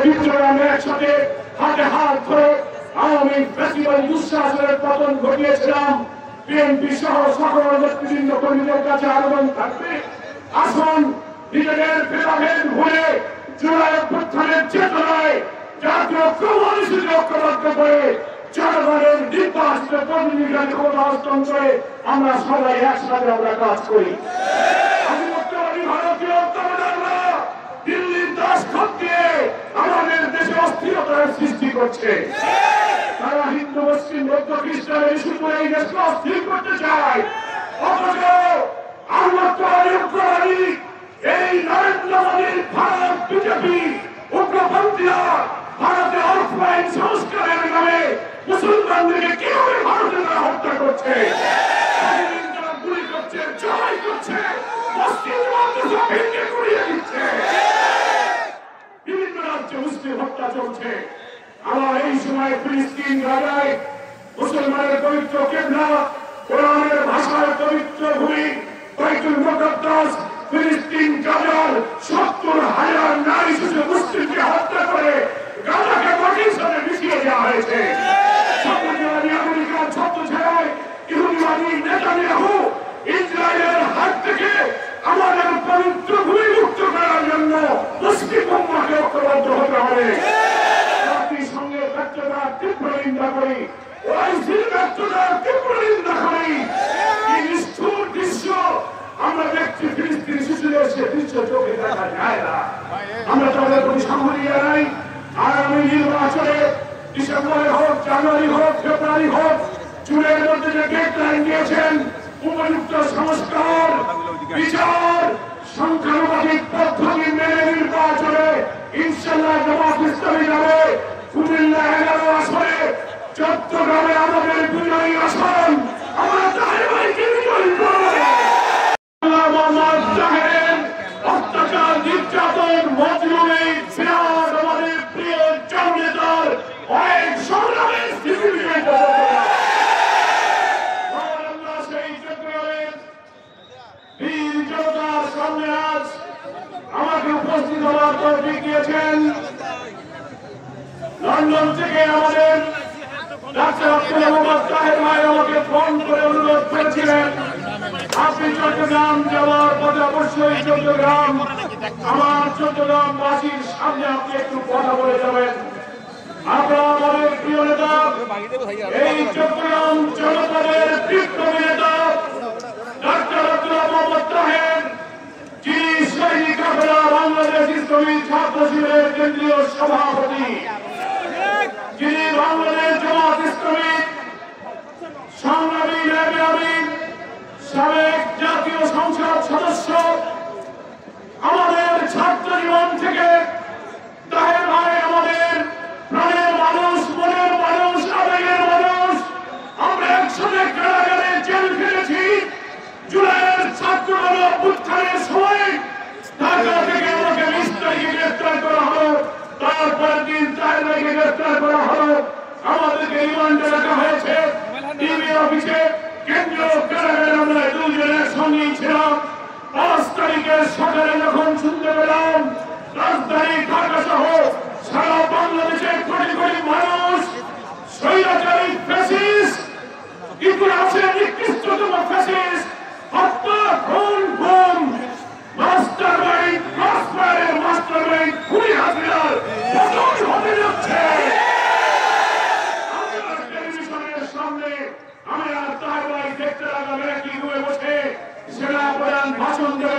বিদ্রোহে আমরা একসাথে হাতে হাত ধরে আওয়ামী ফ্যাসিবাদী দুঃশাসনের পতন ঘটিয়েছিলাম। বিএনপি সহ সকল নেতৃবৃন্দ কর্মীদের কাছে আবেদন থাকবে, আসুন নিজেদের ভেদাভেদ ভুলে জুলাই অভ্যুত্থানের চেতনায় জাতীয় কর্মসূচি ঐক্যবদ্ধ করে জনগণের নির্বাচিত প্রতিনিধিদের ক্ষমতা হস্তান্তরে আমরা সবাই একসাথে আমরা কাজ করি। ভারতীয় কমান্ডাররা দিল্লির দাসখত দিয়ে আমাদের দেশে অস্থিরতার সৃষ্টি করছে। তারা হিন্দু মুসলিম বৌদ্ধ খ্রিস্টানের ইস্যু করে এই দেশকে অস্থির করতে চায়। অথচ এই নরেন্দ্র মোদীর ভারত বিজেপি উগ্রপন্থীরা ভারতে অফলাইন সংস্কারের নামে মুসলমানদেরকে কিভাবে ভারতে তারা হত্যা করছে, গুলি করছে, জবাই করছে, বিভিন্ন রাজ্যে মুসলিম হত্যা চলছে। আমার এই সময় ফিলিস্তিন গাজায় মুসলমানের পবিত্র কেবলা, কোরআনের ভাষার পবিত্র ভূমি বাইতুল মুকাদ্দাস ফিলিস্তিন গাজার ৭০,০০০ নারী শিশু মুসলিমকে হত্যা করে গাজাকে মাটির সাথে মিশিয়ে দেওয়া হয়েছে। ছত্রবাদী আমেরিকার ছত্রছায়ায় ইহুদিবাদী নেতানিয়াহু ইসরায়েলের হাত থেকে আমাদের পবিত্র ভূমি মুক্ত করার জন্য মুসলিম উম্মাহকে ঐক্যবদ্ধ হতে হবে। জাতিসংঘের ব্যর্থতার তীব্র নিন্দা করি, ওআইসির ব্যর্থতার তীব্র নিন্দা করি। এই নিষ্ঠুর দৃশ্য আমরা দেখছি, ফিলিস্তিনি শিশুদের সে দৃশ্য চোখে দেখা যায় না। আমরা তাদের প্রতি সংহতি জানাই। আগামী নির্বাচনে ডিসেম্বরে হোক, জানুয়ারি হোক, ফেব্রুয়ারি হোক, জুনের মধ্যে যে ডেডলাইন দিয়েছেন, উপযুক্ত সংস্কার, বিচার, সংখ্যানুপাতিক পদ্ধতি মেনে নির্বাচনে ইনশাআল্লাহ জামাত ইসলামী যাবে। কুমিল্লা 11 আসনে, চট্টগ্রামে আমাদের বিজয়ী আসন, আমরা ধারাবাহিক বিজয়ী করব। অত্যাচার, নির্যাতন, মজলুমি, বিরাট আমাদের প্রিয় জননেতার অনেক সংগ্রামের স্থিতি সামনে আজ আমাকে উপস্থিত হওয়ার তৌফিক দিয়েছেন। লন্ডন থেকে আমাদের ডাক্তার আব্দুল মোহাম্মদ তাহের ভাই আমাকে ফোন করে অনুরোধ করেছিলেন, আপনি চট্টগ্রাম যাওয়ার পথে অবশ্যই চট্টগ্রাম, আমার চট্টগ্রামবাসীর সামনে আপনি একটু কথা বলে যাবেন। আপনারা আমাদের প্রিয় নেতা, এই চট্টগ্রাম জনপদের বিপ্লবী নেতা ডাক্তার আব্দুল মোহাম্মদ তাহের, যিনি শহীদ কাফেলা বাংলাদেশ ইসলামী ছাত্র শিবিরের কেন্দ্রীয় সভাপতি, যিনি বাংলাদেশ জামাত ইসলামী সংগ্রামী নেতা আমির, সাবেক জাতীয় সংসদ সদস্য, আমাদের ছাত্র জীবন থেকে তাহের ভাই আমাদের প্রাণের মানুষ, মনের মানুষ, আবেগের মানুষ। আমরা একসাথে কারাগারে জেল খেটেছি। জুলাইয়ের ছাত্র অভ্যুত্থানের সময় ঢাকা থেকে আমাকে ২০ তারিখে গ্রেফতার করা হলো, তারপর দিন ৪ তারিখে গ্রেফতার করা হলো, আমাদেরকে রিমান্ডে রাখা হয়েছে টিভি অফিসে। কেন্দ্রীয় কারাগারে আমরা দুজনের সঙ্গেই ছিলাম। ৫ তারিখের সকালে যখন শুনতে পেলাম রাজধানী ঢাকা সহ সারা বাংলাদেশে কোটি কোটি মানুষ স্বৈরাচারী ফ্যাসিস্ট, ইতিহাসের নিকৃষ্টতম ফ্যাসিস্ট হত্যা, খুন, গুম, মাস্টারমাইন্ড, ক্রসফায়ারের মাস্টারমাইন্ড খুনি হাসিনার পতন হতে যাচ্ছে। টেলিভিশনের সামনে আমি আর তাহের ভাই দেখতে লাগলাম একই রুমে বসে সেনাপ্রধান ভাষণ দেবে।